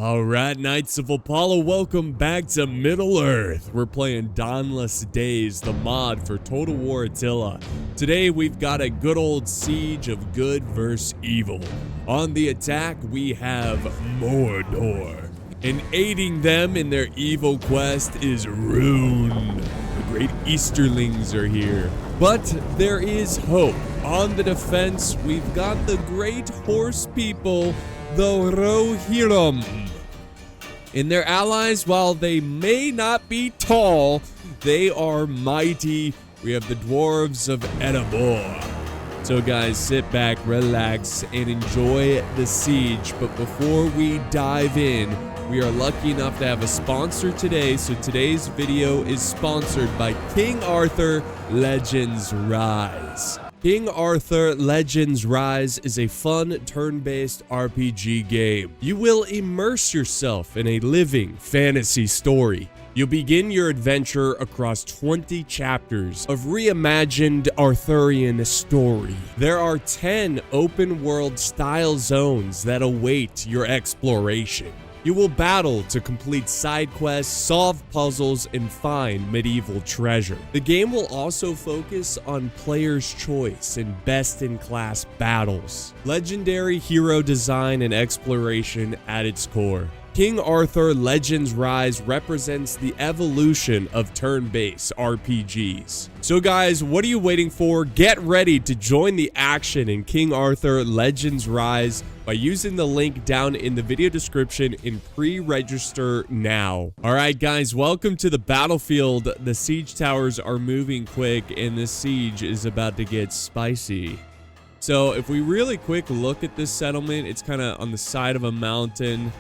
Alright, Knights of Apollo, welcome back to Middle-earth. We're playing Dawnless Days, the mod for Total War Attila. Today, we've got a good old siege of good versus evil. On the attack, we have Mordor. And aiding them in their evil quest is Rune. The great Easterlings are here. But there is hope. On the defense, we've got the great horse people, the Rohirrim. In their allies, while they may not be tall, they are mighty. We have the dwarves of Erebor. So guys, sit back, relax, and enjoy the siege. But before we dive in, we are lucky enough to have a sponsor today. So today's video is sponsored by King Arthur Legends Rise. King Arthur Legends Rise is a fun turn-based RPG game. You will immerse yourself in a living fantasy story. You'll begin your adventure across 20 chapters of reimagined Arthurian story. There are 10 open-world style zones that await your exploration. You will battle to complete side quests, solve puzzles, and find medieval treasure. The game will also focus on player's choice and best-in-class battles. Legendary hero design and exploration at its core. King Arthur Legends Rise represents the evolution of turn-based RPGs. So guys, what are you waiting for? Get ready to join the action in King Arthur Legends Rise by using the link down in the video description and pre-register now. Alright guys, welcome to the battlefield. The siege towers are moving quick and this siege is about to get spicy. So if we really quick look at this settlement, it's kind of on the side of a mountain.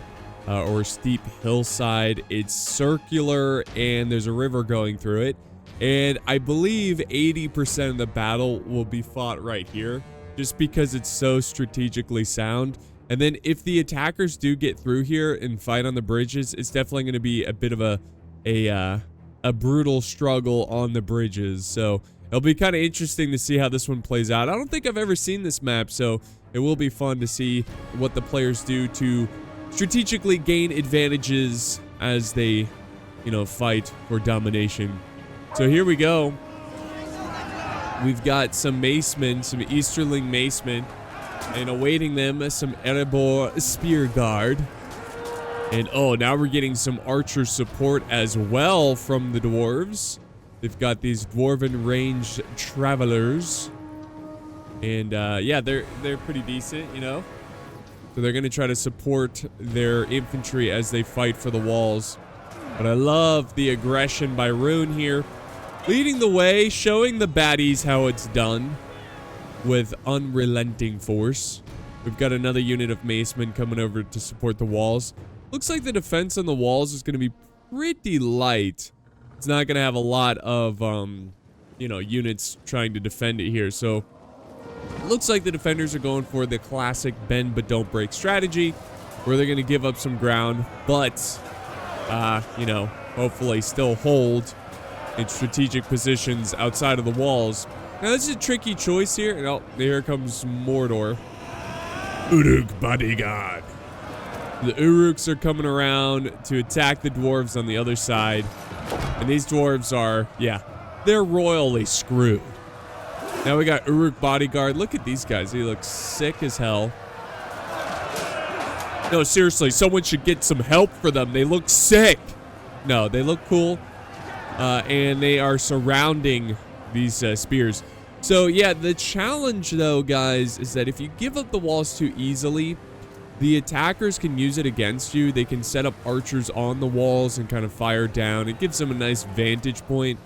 Or steep hillside. It's circular and there's a river going through it, and I believe 80% of the battle will be fought right here just because it's so strategically sound. And then if the attackers do get through here and fight on the bridges, it's definitely going to be a bit of a brutal struggle on the bridges. So it'll be kind of interesting to see how this one plays out. I don't think I've ever seen this map, so it will be fun to see what the players do to strategically gain advantages as they, fight for domination. So here we go. We've got some macemen, some Easterling macemen, and awaiting them, some Erebor spear guard. And oh, now we're getting some archer support as well from the dwarves. They've got these dwarven ranged travelers. And yeah, they're pretty decent, So they're going to try to support their infantry as they fight for the walls. But I love the aggression by Rune here. Leading the way, showing the baddies how it's done with unrelenting force. We've got another unit of macemen coming over to support the walls. Looks like the defense on the walls is going to be pretty light. It's not going to have a lot of, units trying to defend it here. So looks like the defenders are going for the classic bend but don't break strategy, where they're going to give up some ground, but, hopefully still hold in strategic positions outside of the walls. Now, this is a tricky choice here. And oh, here comes Mordor. Uruk bodyguard. The Uruks are coming around to attack the dwarves on the other side. And these dwarves are, they're royally screwed. Now we got Uruk bodyguard. Look at these guys. They look sick as hell. No, seriously, someone should get some help for them. They look sick. No, they look cool. And they are surrounding these spears. So, yeah, the challenge, though, guys, is that if you give up the walls too easily, the attackers can use it against you. They can set up archers on the walls and kind of fire down. It gives them a nice vantage point.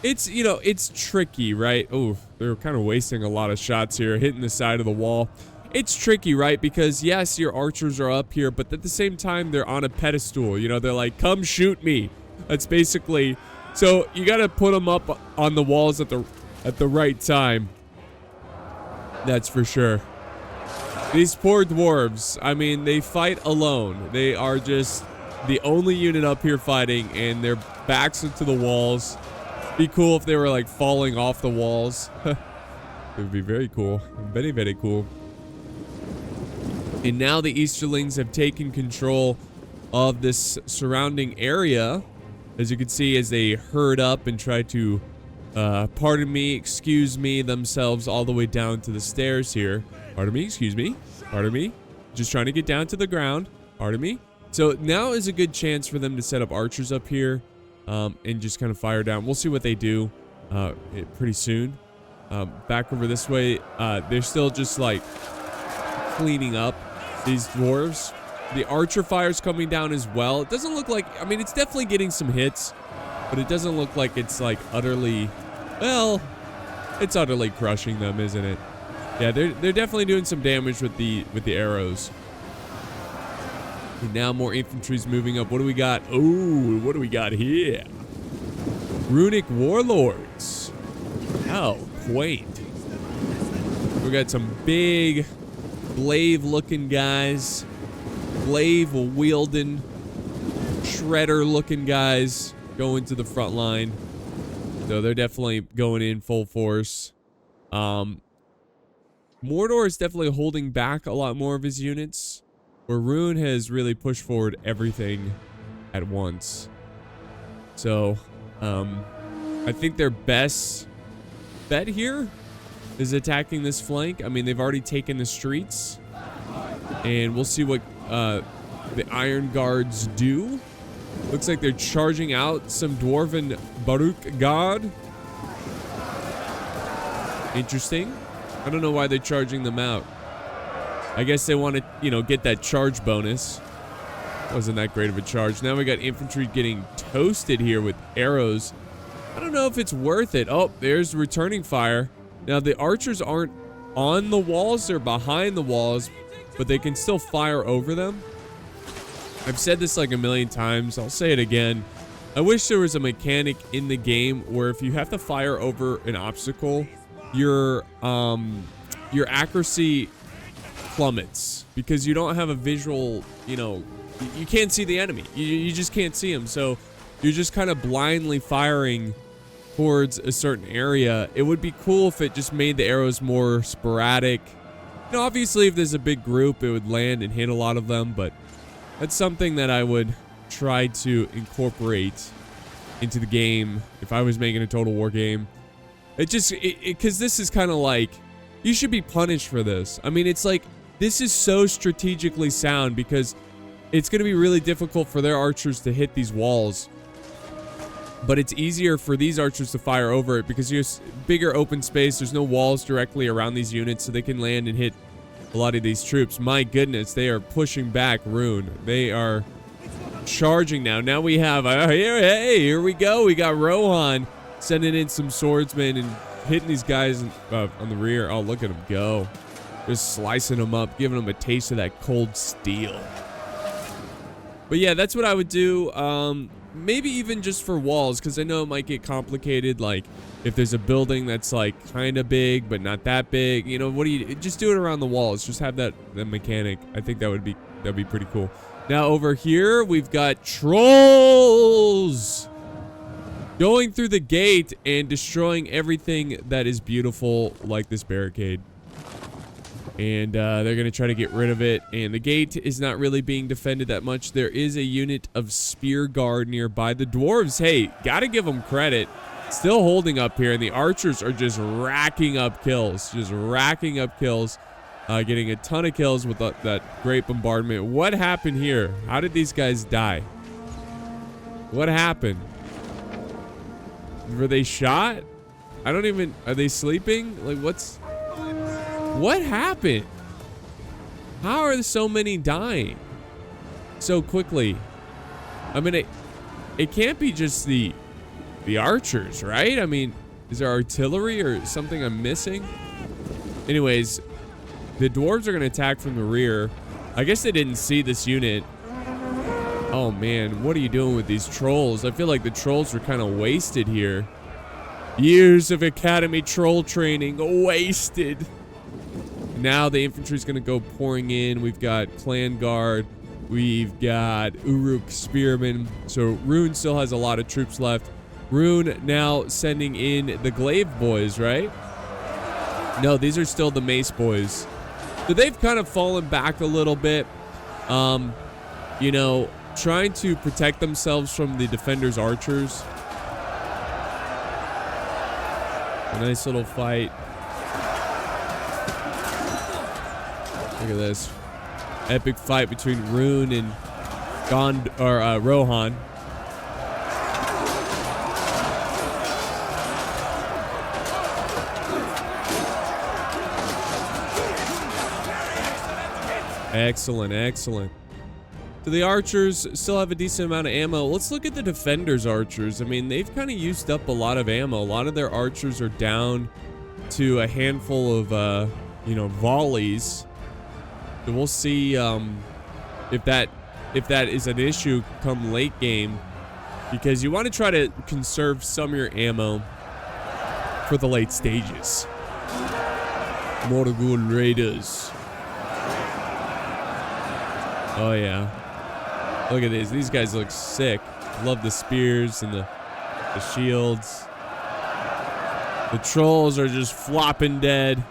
It's, it's tricky, right? Oh, they're kind of wasting a lot of shots here, hitting the side of the wall. It's tricky, right? Because, yes, your archers are up here, but at the same time, they're on a pedestal. They're like, come shoot me. That's basically... So, you got to put them up on the walls at the right time. That's for sure. These poor dwarves, I mean, they fight alone. They are just the only unit up here fighting, and their backs are to the walls. Be cool if they were like falling off the walls. It would be very cool. Very, very cool. And now the Easterlings have taken control of this surrounding area. As you can see, as they herd up and try to, pardon me, excuse me, themselves all the way down to the stairs here. Pardon me, excuse me, pardon me. Just trying to get down to the ground. Pardon me. So now is a good chance for them to set up archers up here, and just kind of fire down. We'll see what they do, pretty soon. Back over this way, they're still just like cleaning up these dwarves. The archer fire's coming down as well. It doesn't look like, I mean, it's definitely getting some hits, but it doesn't look like it's like utterly, well, it's utterly crushing them, isn't it? Yeah, they're definitely doing some damage with the arrows. And now more infantry's moving up. What do we got? Oh, what do we got here? Runic warlords. How quaint. We got some big glaive looking guys. Glaive wielding, shredder looking guys going to the front line. So they're definitely going in full force. Mordor is definitely holding back a lot more of his units, where Rune has really pushed forward everything at once. So I think their best bet here is attacking this flank. I mean, they've already taken the streets, and we'll see what the Iron Guards do. Looks like they're charging out some Dwarven Baruch God. Interesting. I don't know why they're charging them out. I guess they want to, you know, get that charge bonus. Wasn't that great of a charge. Now we got infantry getting toasted here with arrows. I don't know if it's worth it. Oh, there's returning fire. Now the archers aren't on the walls, they're behind the walls, but they can still fire over them. I've said this like a million times. I'll say it again. I wish there was a mechanic in the game where if you have to fire over an obstacle, your accuracy plummets because you don't have a visual, you know, you can't see the enemy. You just can't see them. So you're just kind of blindly firing towards a certain area. It would be cool if it just made the arrows more sporadic. You know, obviously if there's a big group, it would land and hit a lot of them, but that's something that I would try to incorporate into the game if I was making a Total War game. Because this is kind of like, you should be punished for this. I mean, it's like, this is so strategically sound because it's going to be really difficult for their archers to hit these walls. But it's easier for these archers to fire over it because there's bigger open space. There's no walls directly around these units, so they can land and hit a lot of these troops. My goodness, they are pushing back Rune. They are charging now. Now we have, here we go. We got Rohan sending in some swordsmen and hitting these guys on the rear. Oh, look at them go. Just slicing them up, giving them a taste of that cold steel. But yeah, that's what I would do. Maybe even just for walls, because I know it might get complicated. Like if there's a building that's like kind of big but not that big, you know, what do you just do it around the walls? Just have that mechanic. I think that'd be pretty cool. Now over here we've got trolls going through the gate and destroying everything that is beautiful, like this barricade. And they're going to try to get rid of it. And the gate is not really being defended that much. There is a unit of spear guard nearby. The dwarves, hey, got to give them credit. Still holding up here. And the archers are just racking up kills. Just racking up kills. Getting a ton of kills with that great bombardment. What happened here? How did these guys die? What happened? Were they shot? I don't even... Are they sleeping? Like, what happened? How are there so many dying so quickly? I mean, it can't be just the archers, right? I mean, is there artillery or something I'm missing? Anyways, the dwarves are going to attack from the rear. I guess they didn't see this unit. Oh man, what are you doing with these trolls? I feel like the trolls were kind of wasted here. Years of academy troll training wasted. Now the infantry's going to go pouring in. We've got clan guard. We've got Uruk spearmen. So Rune still has a lot of troops left. Rune now sending in the glaive boys, right? No, these are still the mace boys. So they've kind of fallen back a little bit. You know, trying to protect themselves from the defenders' archers. A nice little fight. Look at this. Epic fight between Rune and Rohan. Excellent, excellent. So the archers still have a decent amount of ammo. Let's look at the defenders' archers. I mean, they've kind of used up a lot of ammo. A lot of their archers are down to a handful of, you know, volleys. So we'll see if that is an issue come late game, because you want to try to conserve some of your ammo for the late stages. Morgul Raiders. Oh yeah. Look at this. These guys look sick. Love the spears and the shields. The trolls are just flopping dead.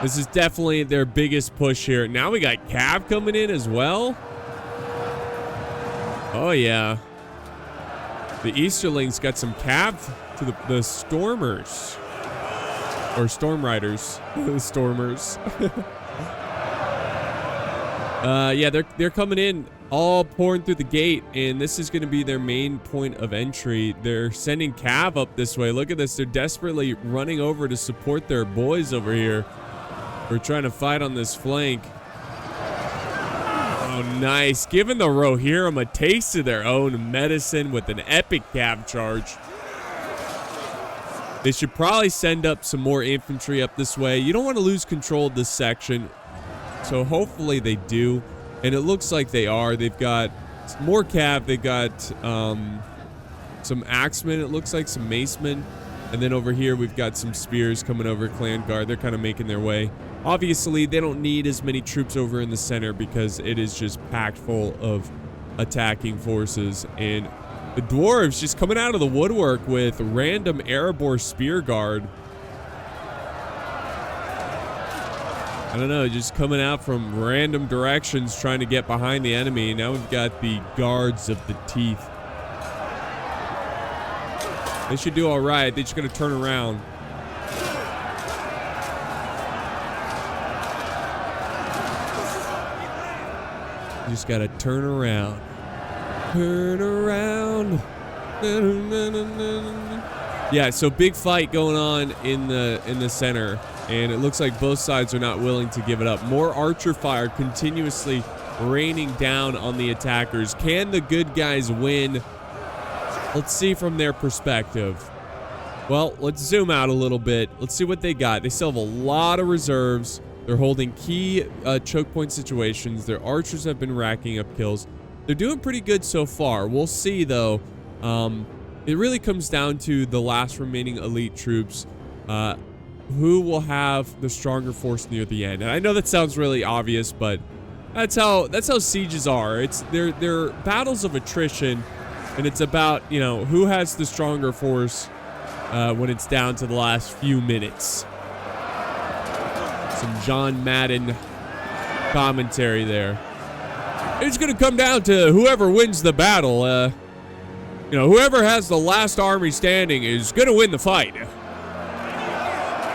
This is definitely their biggest push here. Now we got Cav coming in as well. Oh yeah. The Easterlings got some Cav to the Stormers. Or Storm Riders. The Stormers. Yeah, they're coming in all pouring through the gate, and this is going to be their main point of entry. They're sending Cav up this way. Look at this. They're desperately running over to support their boys over here. We're trying to fight on this flank. Oh, nice. Giving the Rohirrim a taste of their own medicine with an epic Cav charge. They should probably send up some more infantry up this way. You don't want to lose control of this section. So hopefully they do, and it looks like they are. They've got more Cav. They've got some axemen, it looks like, some macemen, and then over here we've got some spears coming over clan guard. They're kind of making their way. Obviously, they don't need as many troops over in the center because it is just packed full of attacking forces, and the dwarves just coming out of the woodwork with random Erebor spear guard. I don't know, just coming out from random directions trying to get behind the enemy. Now we've got the guards of the teeth. They should do all right. They're just going to turn around. Just got to turn around. Turn around. Yeah, so big fight going on in the center. And it looks like both sides are not willing to give it up. More archer fire continuously raining down on the attackers. Can the good guys win? Let's see from their perspective. Well, let's zoom out a little bit. Let's see what they got. They still have a lot of reserves. They're holding key choke point situations. Their archers have been racking up kills. They're doing pretty good so far. We'll see, though. It really comes down to the last remaining elite troops. Who will have the stronger force near the end? And I know that sounds really obvious, but that's how sieges are. They're battles of attrition, and it's about, you know, who has the stronger force when it's down to the last few minutes. Some John Madden commentary there. It's gonna come down to whoever wins the battle. You know, whoever has the last army standing is gonna win the fight.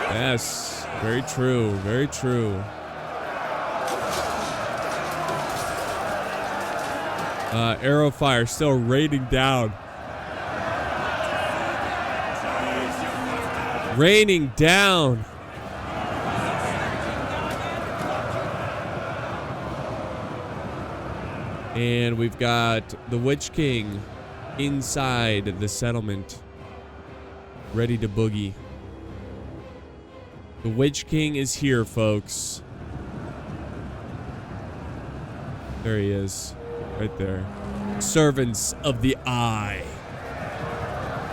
Yes, very true, very true. Arrow fire still raining down. Raining down. And we've got the Witch King inside the settlement, ready to boogie. The Witch King is here, folks. There he is. Right there. Servants of the Eye.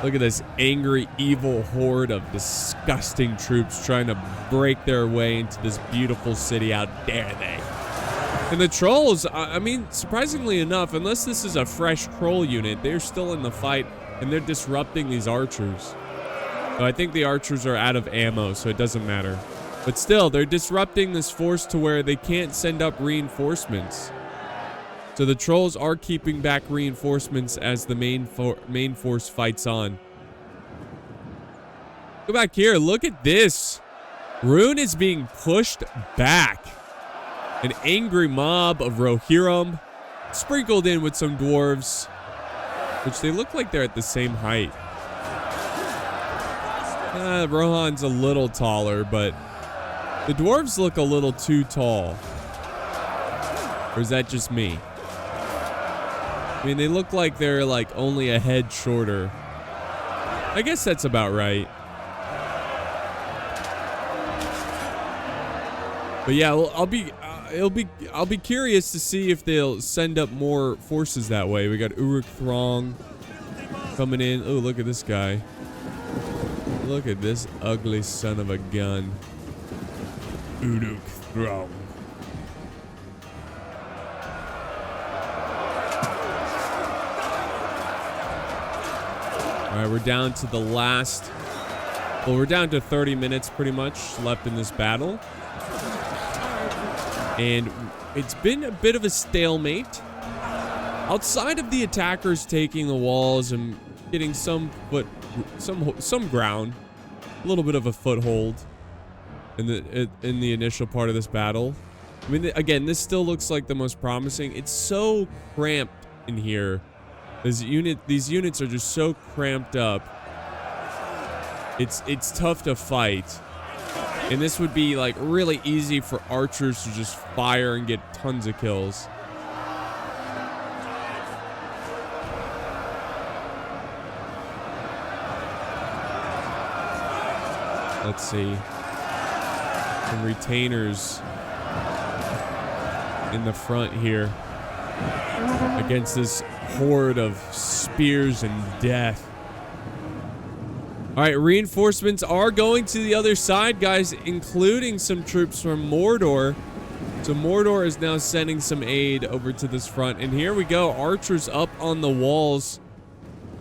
Look at this angry, evil horde of disgusting troops trying to break their way into this beautiful city. How dare they? And the trolls, I mean, surprisingly enough, unless this is a fresh troll unit, they're still in the fight, and they're disrupting these archers. So I think the archers are out of ammo, so it doesn't matter. But still, they're disrupting this force to where they can't send up reinforcements. So the trolls are keeping back reinforcements as the main force fights on. Go back here. Look at this. Rune is being pushed back. An angry mob of Rohirrim, sprinkled in with some dwarves, which they look like they're at the same height. Rohan's a little taller, but the dwarves look a little too tall. Or is that just me? I mean, they look like they're like only a head shorter. I guess that's about right. But yeah, well, I'll be curious to see if they'll send up more forces that way. We got Uruk Throng coming in. Oh, look at this guy. Look at this ugly son of a gun. Uruk Throng. All right, we're down to the last. Well, we're down to 30 minutes pretty much left in this battle. And it's been a bit of a stalemate. Outside of the attackers taking the walls and getting some ground, a little bit of a foothold in the initial part of this battle. I mean, again, this still looks like the most promising. It's so cramped in here. These units are just so cramped up. It's tough to fight. And this would be like really easy for archers to just fire and get tons of kills. Let's see. Some retainers in the front here against this horde of spears and death. All right, reinforcements are going to the other side, guys, including some troops from Mordor. So Mordor is now sending some aid over to this front. And here we go, archers up on the walls.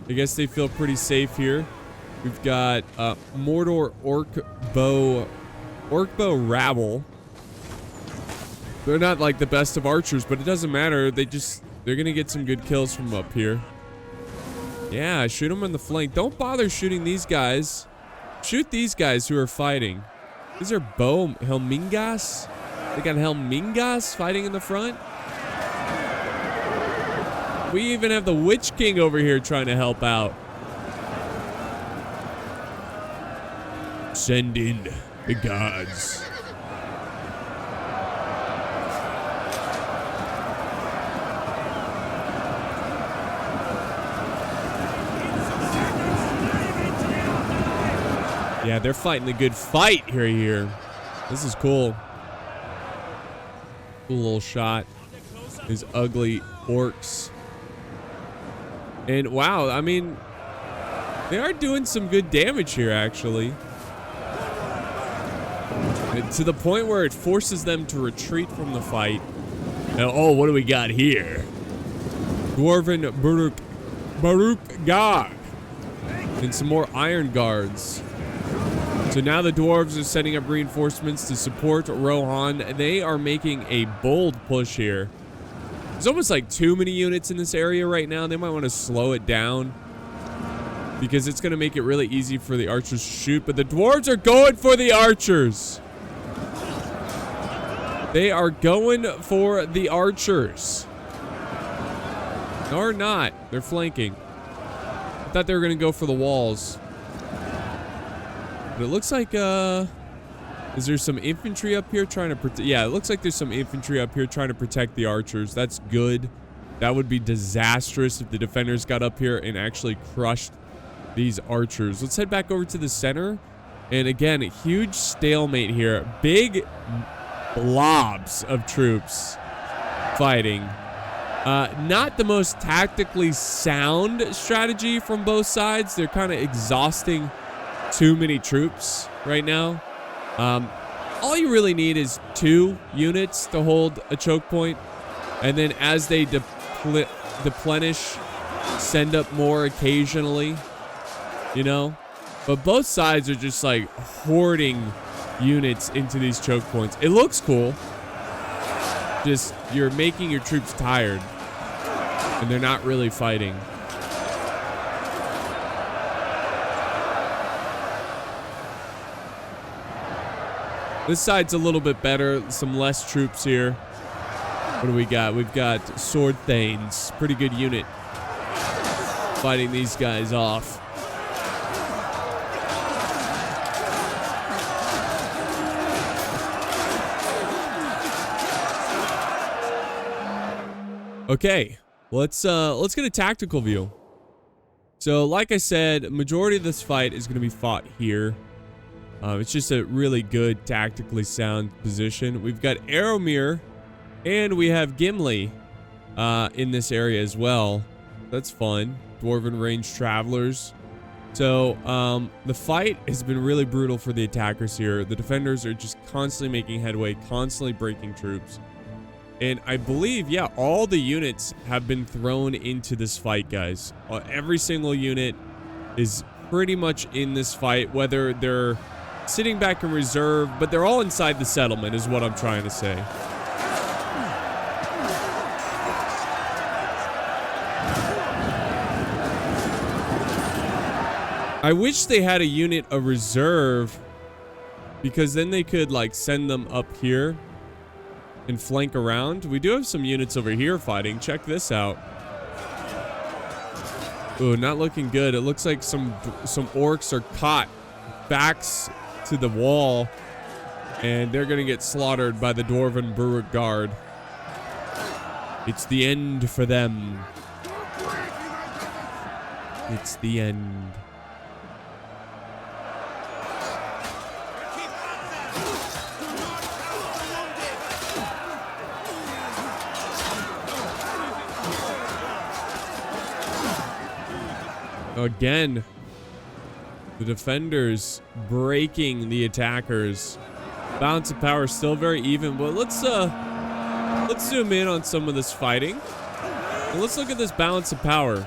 I guess they feel pretty safe here. We've got Mordor Orc Bow Rabble. They're not like the best of archers, but it doesn't matter. They're gonna get some good kills from up here. Yeah, shoot them on the flank. Don't bother shooting these guys. Shoot these guys who are fighting. These are Helmingas. They got Helmingas fighting in the front. We even have the Witch King over here trying to help out. Send in the gods. Yeah, they're fighting a good fight here. This is cool. Cool little shot. These ugly orcs. And wow, I mean, they are doing some good damage here, actually. And to the point where it forces them to retreat from the fight. And, oh, what do we got here? Dwarven Baruch Gog. And some more Iron Guards. So now the dwarves are setting up reinforcements to support Rohan. They are making a bold push here. There's almost like too many units in this area right now. They might want to slow it down because it's going to make it really easy for the archers to shoot. But the dwarves are going for the archers. They are going for the archers. Or not. They're flanking. I thought they were going to go for the walls. But it looks like, is there some infantry up here trying to protect? Yeah, it looks like there's some infantry up here trying to protect the archers. That's good. That would be disastrous if the defenders got up here and actually crushed these archers. Let's head back over to the center. And again, a huge stalemate here. Big blobs of troops fighting. Not the most tactically sound strategy from both sides. They're kind of exhausting too many troops right now. All you really need is 2 units to hold a choke point, and then as they deplenish, send up more occasionally, you know. But both sides are just like hoarding units into these choke points. It looks cool. Just you're making your troops tired. and they're not really fighting. This side's a little bit better. Some less troops here. What do we got? We've got Sword Thanes. Pretty good unit. Fighting these guys off. Okay, let's get a tactical view. So, like I said, majority of this fight is going to be fought here. It's just a really good tactically sound position. We've got Aeromir, and we have Gimli in this area as well. That's fun. Dwarven range travelers. So the fight has been really brutal for the attackers here. The defenders are just constantly making headway, constantly breaking troops. And I believe, yeah, all the units have been thrown into this fight, guys. Every single unit is pretty much in this fight, whether they're sitting back in reserve, but they're all inside the settlement is what I'm trying to say. I wish they had a unit of reserve, because then they could like send them up here and flank around. We do have some units over here fighting. Check this out. Ooh, not looking good. It looks like some orcs are caught backs to the wall, and they're gonna get slaughtered by the Dwarven Berwick Guard. It's the end for them. It's the end. Again, the defenders breaking the attackers. Balance of power still very even, but let's zoom in on some of this fighting. And let's look at this balance of power.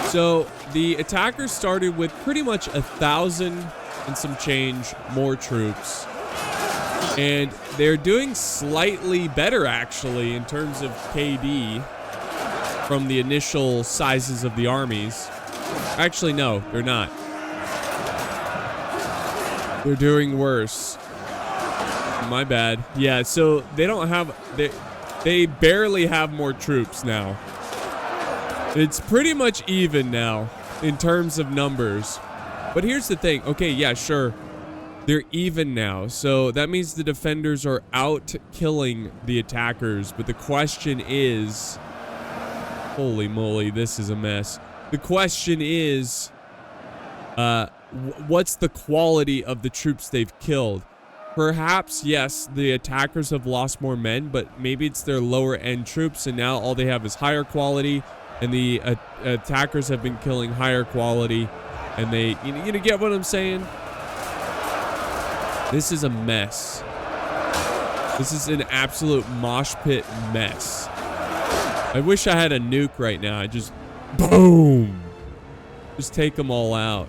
So the attackers started with pretty much 1,000 and some change more troops. And they're doing slightly better actually in terms of KD from the initial sizes of the armies. Actually, no, they're not. They're doing worse. My bad. Yeah, so they don't have... They barely have more troops now. It's pretty much even now in terms of numbers. But here's the thing. Okay, yeah, sure. They're even now. So that means the defenders are out killing the attackers. But the question is... Holy moly, this is a mess. The question is, what's the quality of the troops they've killed? Perhaps, yes, the attackers have lost more men, but maybe it's their lower end troops, and now all they have is higher quality, and the attackers have been killing higher quality, and they, you get what I'm saying? This is a mess. This is an absolute mosh pit mess. I wish I had a nuke right now. I just, boom, just take them all out.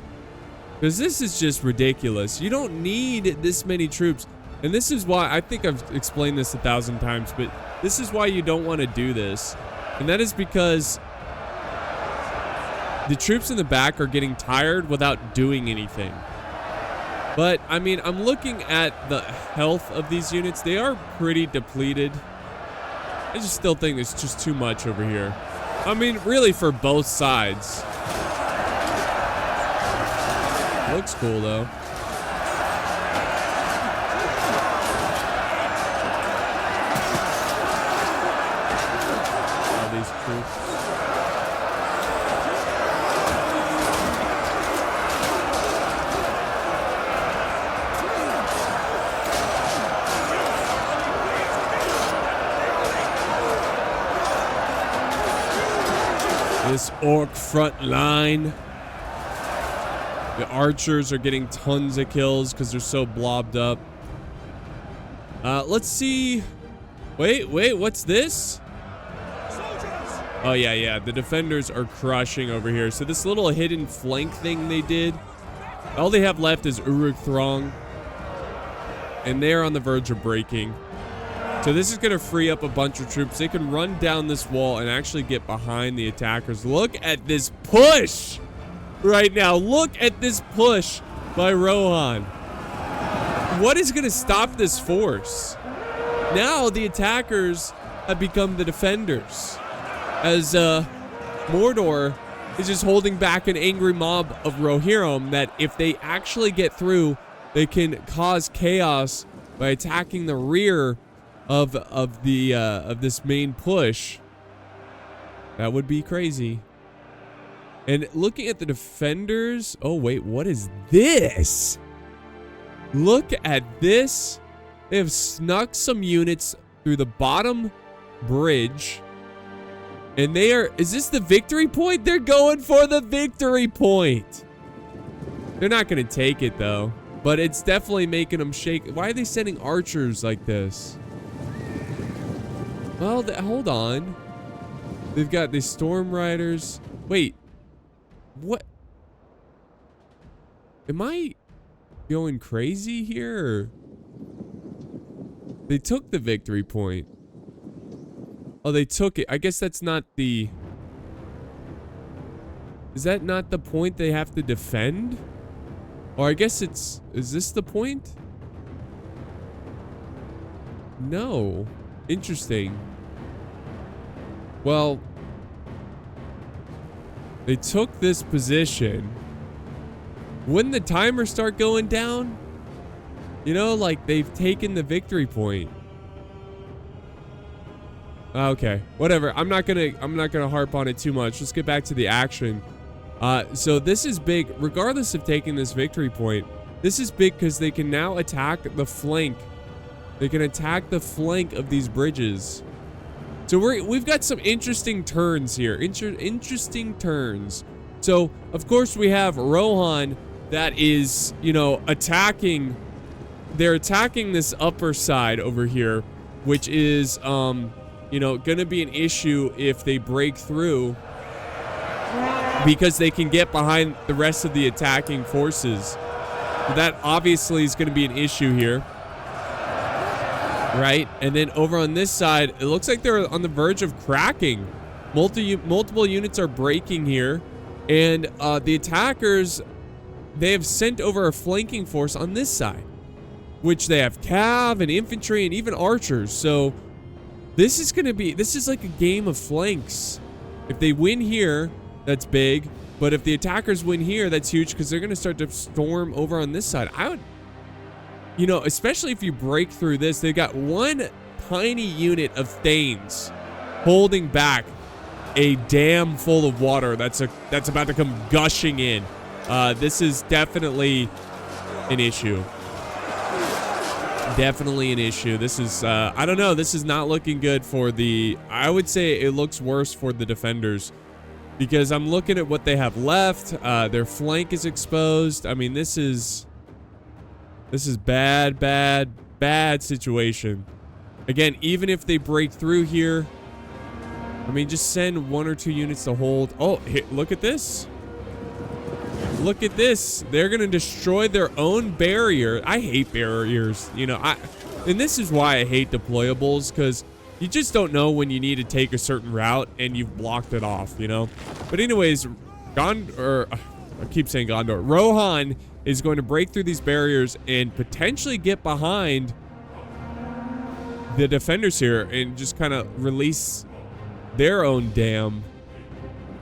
Because this is just ridiculous. You don't need this many troops. And this is why, I think I've explained this 1,000 times, but this is why you don't want to do this. And that is because the troops in the back are getting tired without doing anything. But, I mean, I'm looking at the health of these units. They are pretty depleted. I just still think there's just too much over here. I mean, really for both sides. Looks cool, though. All these troops. This orc front line. The archers are getting tons of kills because they're so blobbed up. Let's see. Wait, what's this? Oh, yeah. The defenders are crushing over here. So this little hidden flank thing they did. All they have left is Uruk Throng. And they're on the verge of breaking. So this is going to free up a bunch of troops. They can run down this wall and actually get behind the attackers. Look at this push right now. Look at this push by Rohan. What is going to stop this force? Now the attackers have become the defenders, as Mordor is just holding back an angry mob of Rohirrim that if they actually get through, they can cause chaos by attacking the rear of this main push. That would be crazy. And looking at the defenders, oh wait, what is this? Look at this. They have snuck some units through the bottom bridge. And they are, is this the victory point? They're going for the victory point. They're not going to take it though, but it's definitely making them shake. Why are they sending archers like this? Well, hold on. They've got the storm riders. Wait, what? Am I going crazy here? They took the victory point. Oh, they took it. I guess that's not the... Is that not the point they have to defend? Or I guess it's... Is this the point? No. Interesting. Well... They took this position. Wouldn't the timer start going down? You know, like they've taken the victory point. Okay, whatever. I'm not gonna harp on it too much. Let's get back to the action. So this is big. Regardless of taking this victory point, this is big because they can now attack the flank. They can attack the flank of these bridges. So we've got some interesting turns here. Interesting turns. So of course we have Rohan that is, you know, attacking. They're attacking this upper side over here, which is, you know, gonna be an issue if they break through, because they can get behind the rest of the attacking forces. That obviously is gonna be an issue here, right? And then over on this side, it looks like they're on the verge of cracking. Multiple units are breaking here, and the attackers, they have sent over a flanking force on this side, which they have cav and infantry and even archers. So this is like a game of flanks. If they win here, that's big. But if the attackers win here, that's huge, because they're going to start to storm over on this side. I would, you know, especially if you break through this, they've got one tiny unit of Thanes holding back a dam full of water that's about to come gushing in. This is definitely an issue. Definitely an issue. This is, I don't know. This is not looking good for the, I would say it looks worse for the defenders, because I'm looking at what they have left. Their flank is exposed. I mean, this is bad, bad, bad situation. Again, even if they break through here, I mean, just send 1 or 2 units to hold. Oh, look at this. Look at this. They're going to destroy their own barrier. I hate barriers. You know, and this is why I hate deployables, because you just don't know when you need to take a certain route and you've blocked it off, you know? But anyways, I keep saying Gondor. Rohan is going to break through these barriers and potentially get behind the defenders here and just kind of release their own dam.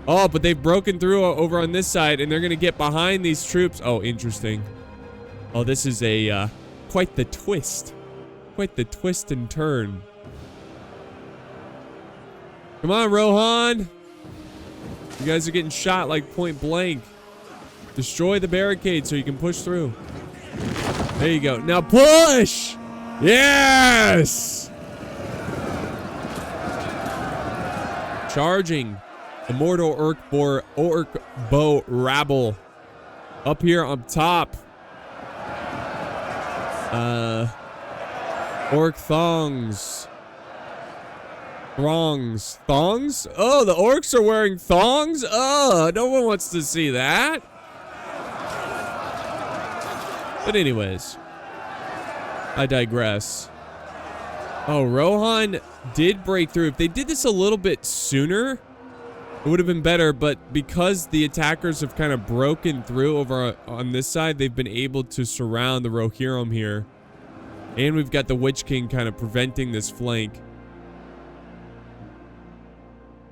Oh, but they've broken through over on this side, and they're going to get behind these troops. Oh, interesting. Oh, this is a quite the twist. Quite the twist and turn. Come on, Rohan. You guys are getting shot like point blank. Destroy the barricade so you can push through. There you go. Now push! Yes! Charging. The Mordor Orc Bow Rabble. Up here on top. Orc Thongs. Throngs. Thongs? Oh, the orcs are wearing thongs? Oh, no one wants to see that. But anyways, I digress. Oh, Rohan did break through. If they did this a little bit sooner, it would have been better, but because the attackers have kind of broken through over on this side, they've been able to surround the Rohirrim here. And we've got the Witch King kind of preventing this flank.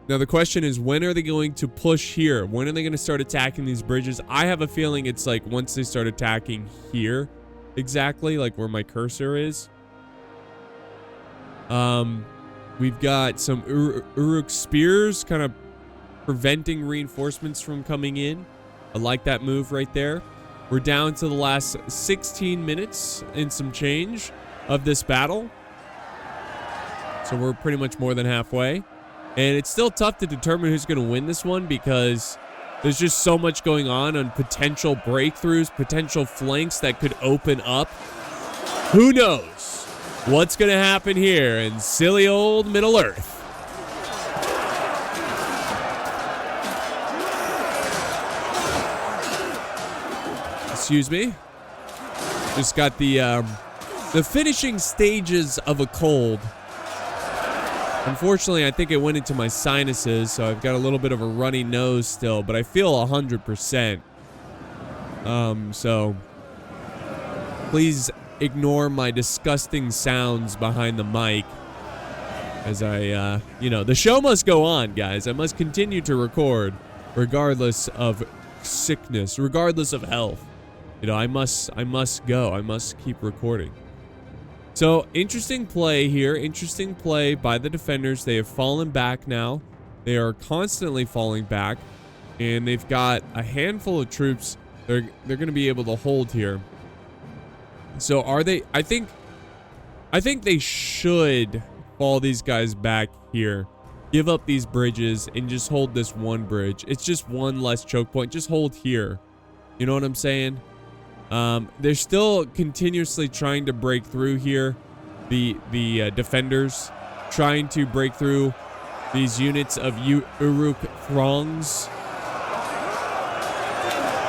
Now the question is, when are they going to push here? When are they going to start attacking these bridges? I have a feeling it's like once they start attacking here, exactly like where my cursor is. We've got some Uruk spears kind of preventing reinforcements from coming in. I like that move right there. We're down to the last 16 minutes and some change of this battle. So we're pretty much more than halfway. And it's still tough to determine who's going to win this one because there's just so much going on potential breakthroughs, potential flanks that could open up. Who knows what's going to happen here in silly old Middle-earth? Excuse me. Just got the finishing stages of a cold. Unfortunately, I think it went into my sinuses, so I've got a little bit of a runny nose still, but I feel 100%. So please ignore my disgusting sounds behind the mic as I, the show must go on, guys. I must continue to record regardless of sickness, regardless of health. I must go. I must keep recording. So, interesting play here. Interesting play by the defenders. They have fallen back now. They are constantly falling back. And they've got a handful of troops they're going to be able to hold here. So, are they... I think they should fall these guys back here. Give up these bridges and just hold this one bridge. It's just one less choke point. Just hold here. You know what I'm saying? They're still continuously trying to break through here. The defenders trying to break through these units of Uruk throngs.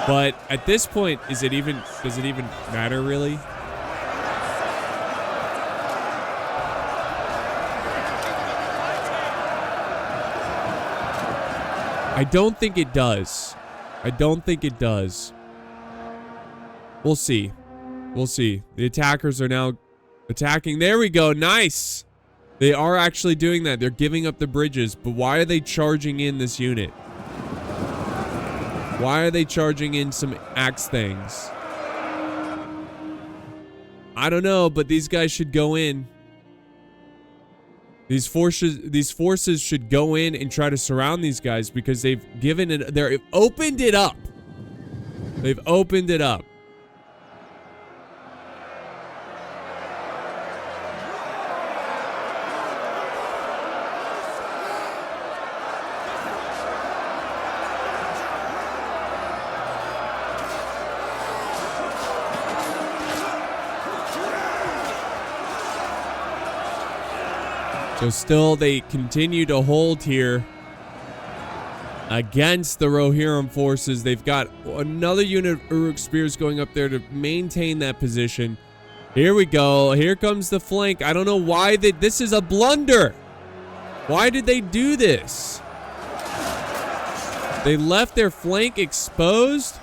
But at this point, does it even matter really? I don't think it does. I don't think it does. We'll see. We'll see. The attackers are now attacking. There we go. Nice. They are actually doing that. They're giving up the bridges. But why are they charging in this unit? Why are they charging in some axe things? I don't know, but these guys should go in. These forces should go in and try to surround these guys because they've opened it up. They've opened it up. So still they continue to hold here against the Rohirrim forces. They've got another unit of Uruk spears going up there to maintain that position. Here we go. Here comes the flank. I don't know why this is a blunder. Why did they do this? They left their flank exposed.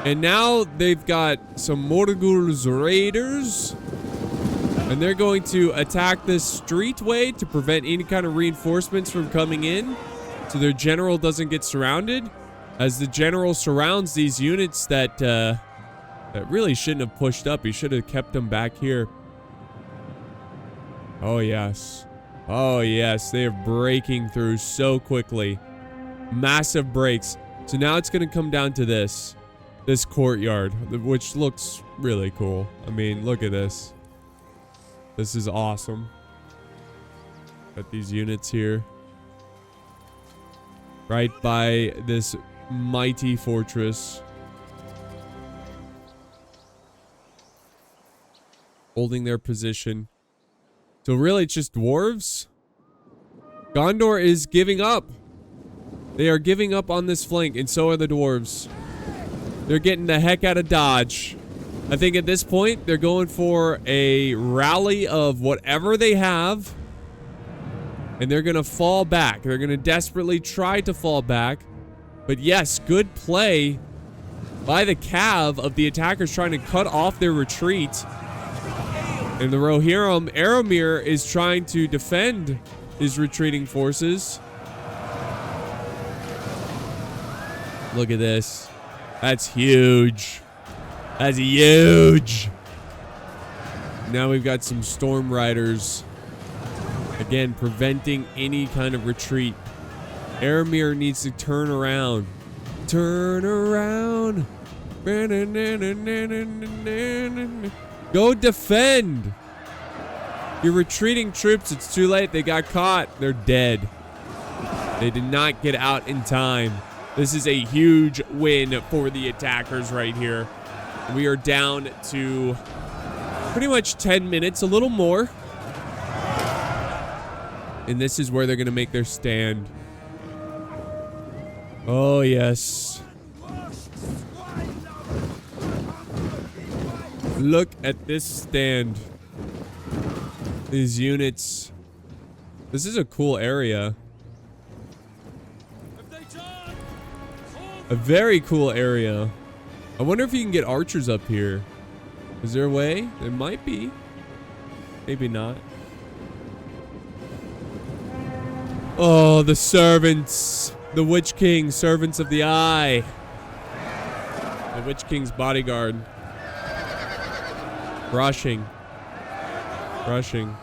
And now they've got some Morgul's raiders. And they're going to attack this streetway to prevent any kind of reinforcements from coming in. So their general doesn't get surrounded. As the general surrounds these units that really shouldn't have pushed up. He should have kept them back here. Oh, yes. Oh, yes. They are breaking through so quickly. Massive breaks. So now it's going to come down to this courtyard, which looks really cool. I mean, look at this. This is awesome. Got these units here. Right by this mighty fortress. Holding their position. So really it's just dwarves? Gondor is giving up. They are giving up on this flank, and so are the dwarves. They're getting the heck out of Dodge. I think at this point, they're going for a rally of whatever they have. And they're going to fall back. They're going to desperately try to fall back. But yes, good play by the Cav of the attackers trying to cut off their retreat. And the Rohirrim, Aramir, is trying to defend his retreating forces. Look at this. That's huge. That's huge. Now we've got some Storm Riders. Again, preventing any kind of retreat. Aramir needs to turn around. Turn around. Go defend. You're retreating troops. It's too late. They got caught. They're dead. They did not get out in time. This is a huge win for the attackers right here. We are down to pretty much 10 minutes, a little more. And this is where they're going to make their stand. Oh, yes. Look at this stand. These units. This is a cool area. A very cool area. I wonder if you can get archers up here. Is there a way? There might be. Maybe not. Oh, the servants. The Witch King, servants of the eye. The Witch King's bodyguard. Rushing. Rushing.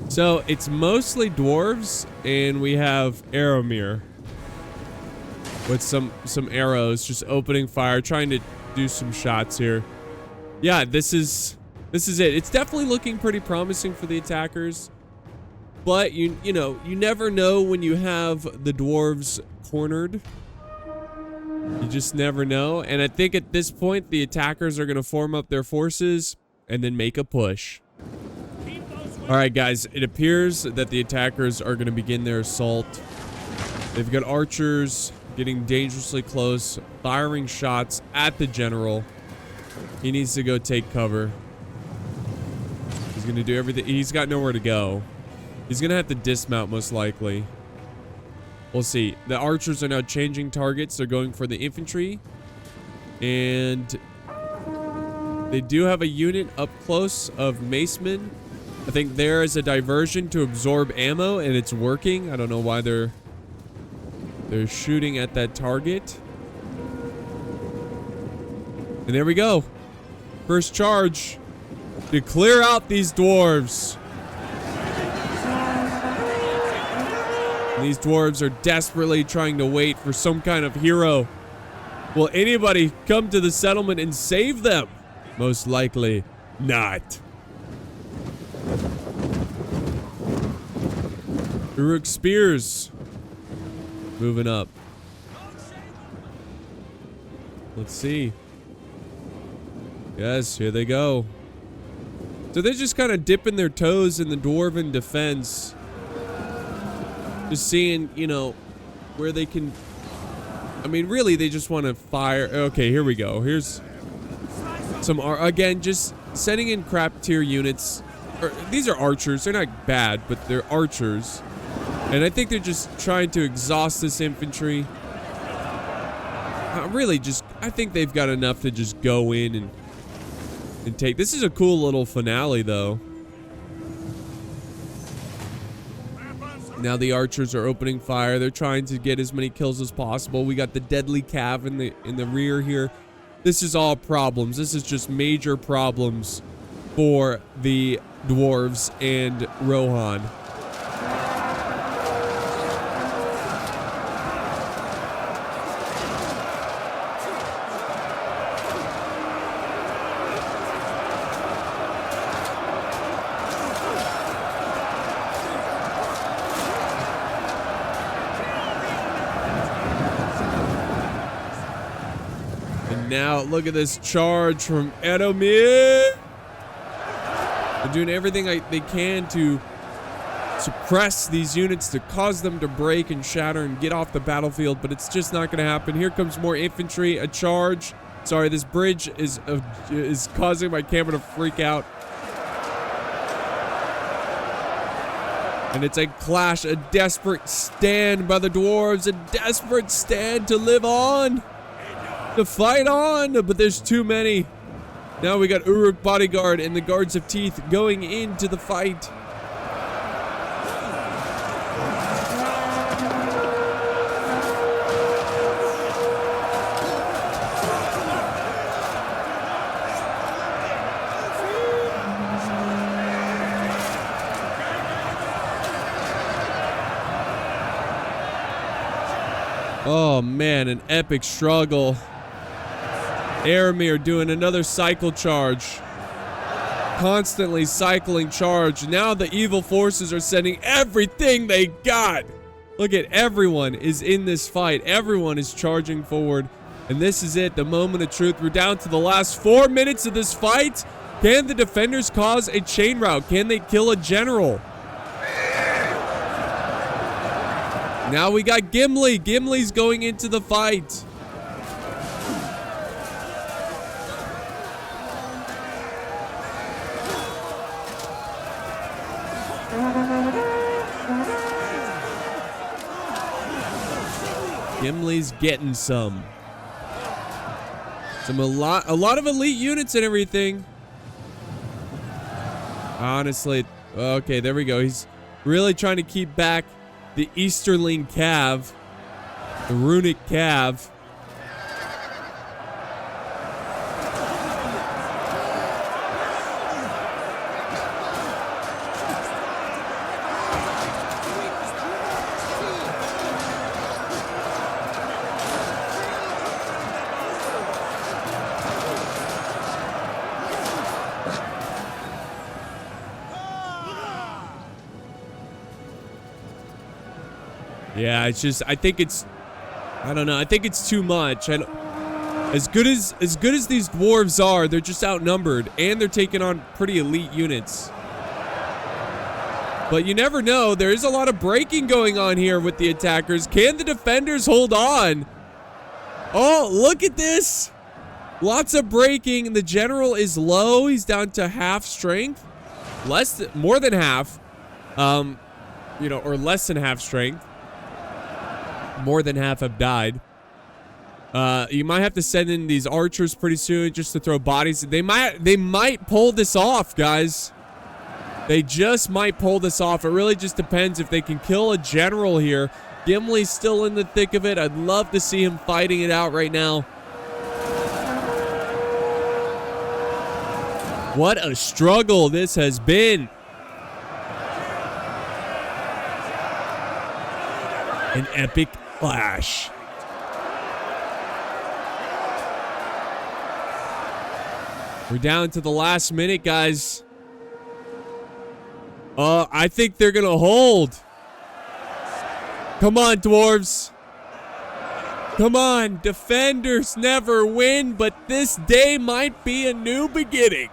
So, it's mostly dwarves, and we have Aramir. With some arrows, just opening fire, trying to do some shots here. Yeah, this is it. It's definitely looking pretty promising for the attackers. But you know, you never know when you have the dwarves cornered. You just never know. And I think at this point, the attackers are going to form up their forces and then make a push. All right, guys, it appears that the attackers are going to begin their assault. They've got archers getting dangerously close, firing shots at the general. He needs to go take cover. He's going to do everything. He's got nowhere to go. He's going to have to dismount most likely. We'll see. The archers are now changing targets. They're going for the infantry. And they do have a unit up close of macemen. I think there is a diversion to absorb ammo, and it's working. I don't know why they're shooting at that target. And there we go. First charge to clear out these dwarves. And these dwarves are desperately trying to wait for some kind of hero. Will anybody come to the settlement and save them? Most likely not. Uruk spears. Moving up. Let's see. Yes, here they go. So they're just kind of dipping their toes in the dwarven defense. Just seeing, you know, where they can... I mean, really, they just want to fire... Okay, here we go. Here's some... Again, just setting in crap tier units. These are archers. They're not bad, but they're archers. And I think they're just trying to exhaust this infantry. Really, just... I think they've got enough to just go in and take... This is a cool little finale, though. Now the archers are opening fire. They're trying to get as many kills as possible. We got the deadly cav in the rear here. This is all problems. This is just major problems for the dwarves and Rohan. Now, look at this charge from Edomir. They're doing everything they can to suppress these units to cause them to break and shatter and get off the battlefield, but it's just not going to happen. Here comes more infantry, a charge. Sorry, this bridge is causing my camera to freak out. And it's a clash, a desperate stand by the dwarves, a desperate stand to live on, to fight on, but there's too many. Now we got Uruk Bodyguard and the Guards of Teeth going into the fight. Oh man, an epic struggle. Aramir doing another cycle charge. Constantly cycling charge. Now the evil forces are sending everything they got. Look at everyone is in this fight. Everyone is charging forward. And this is it, the moment of truth. We're down to the last 4 minutes of this fight. Can the defenders cause a chain rout? Can they kill a general? Now we got Gimli. Gimli's going into the fight. Gimli's getting some. A lot of elite units and everything. Honestly, okay, there we go. He's really trying to keep back the Easterling Cav, the Runic Cav. Yeah, it's just, I think it's, I don't know, I think it's too much. As good as these dwarves are, they're just outnumbered, and they're taking on pretty elite units. But you never know, there is a lot of breaking going on here with the attackers. Can the defenders hold on? Oh, look at this. Lots of breaking. The general is low. He's down to half strength. More than half. You know, or less than half strength. More than half have died. You might have to send in these archers pretty soon just to throw bodies. They might pull this off, guys. They just might pull this off. It really just depends if they can kill a general here. Gimli's still in the thick of it. I'd love to see him fighting it out right now. What a struggle this has been. An epic clash. We're down to the last minute, guys. I think they're gonna hold. Come on, dwarves. Come on, defenders never win, but this day might be a new beginning.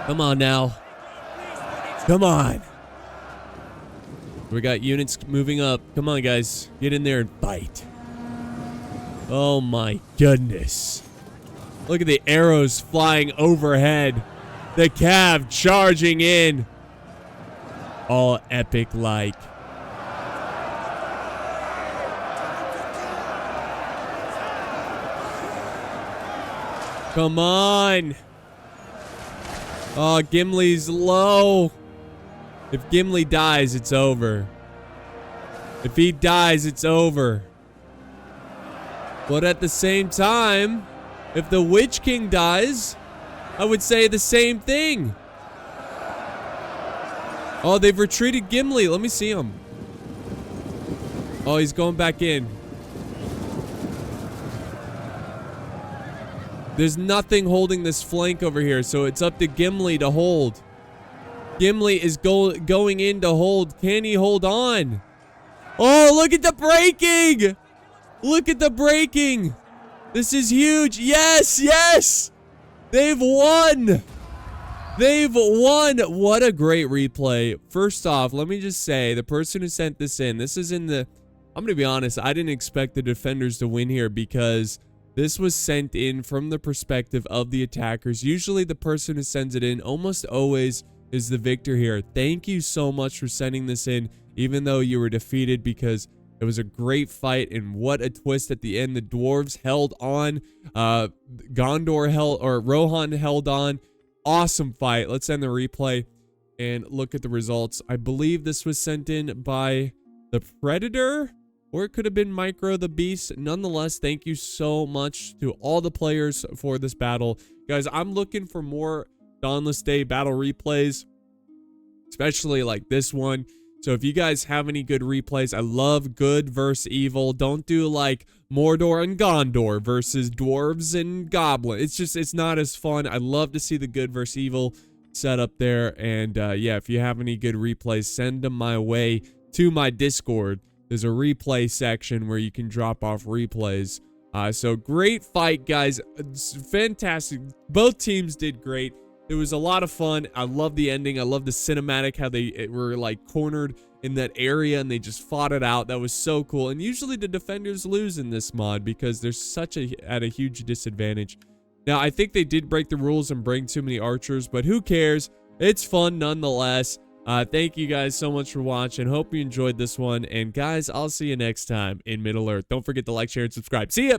Come on now. Come on. We got units moving up. Come on, guys. Get in there and fight. Oh my goodness. Look at the arrows flying overhead. The Cav charging in. All epic like. Come on. Oh, Gimli's low. If Gimli dies, it's over. If he dies, it's over. But at the same time, if the Witch King dies, I would say the same thing. Oh, they've retreated Gimli. Let me see him. Oh, he's going back in. There's nothing holding this flank over here, so it's up to Gimli to hold. Gimli is going in to hold. Can he hold on? Oh, look at the breaking! Look at the breaking! This is huge. Yes, yes! They've won! They've won! What a great replay. First off, let me just say, the person who sent this in, this is in the... I'm going to be honest, I didn't expect the defenders to win here because this was sent in from the perspective of the attackers. Usually the person who sends it in almost always is the victor here. Thank you so much for sending this in, even though you were defeated, because it was a great fight, and what a twist at the end. The dwarves held on. Rohan held on. Awesome fight. Let's end the replay and look at the results. I believe this was sent in by the Predator, or it could have been Micro the Beast. Nonetheless, thank you so much to all the players for this battle. Guys, I'm looking for more Dawnless Day battle replays, especially like this one. So if you guys have any good replays, I love good versus evil. Don't do like Mordor and Gondor versus dwarves and goblins. It's not as fun. I love to see the good versus evil set up there. And yeah, if you have any good replays, send them my way to my Discord. There's a replay section where you can drop off replays. So great fight, guys. It's fantastic. Both teams did great. It was a lot of fun. I love the ending. I love the cinematic, how they were like cornered in that area and they just fought it out. That was so cool. And usually the defenders lose in this mod because they're at a huge disadvantage. Now, I think they did break the rules and bring too many archers, but who cares? It's fun nonetheless. Thank you guys so much for watching. Hope you enjoyed this one. And guys, I'll see you next time in Middle Earth. Don't forget to like, share, and subscribe. See ya!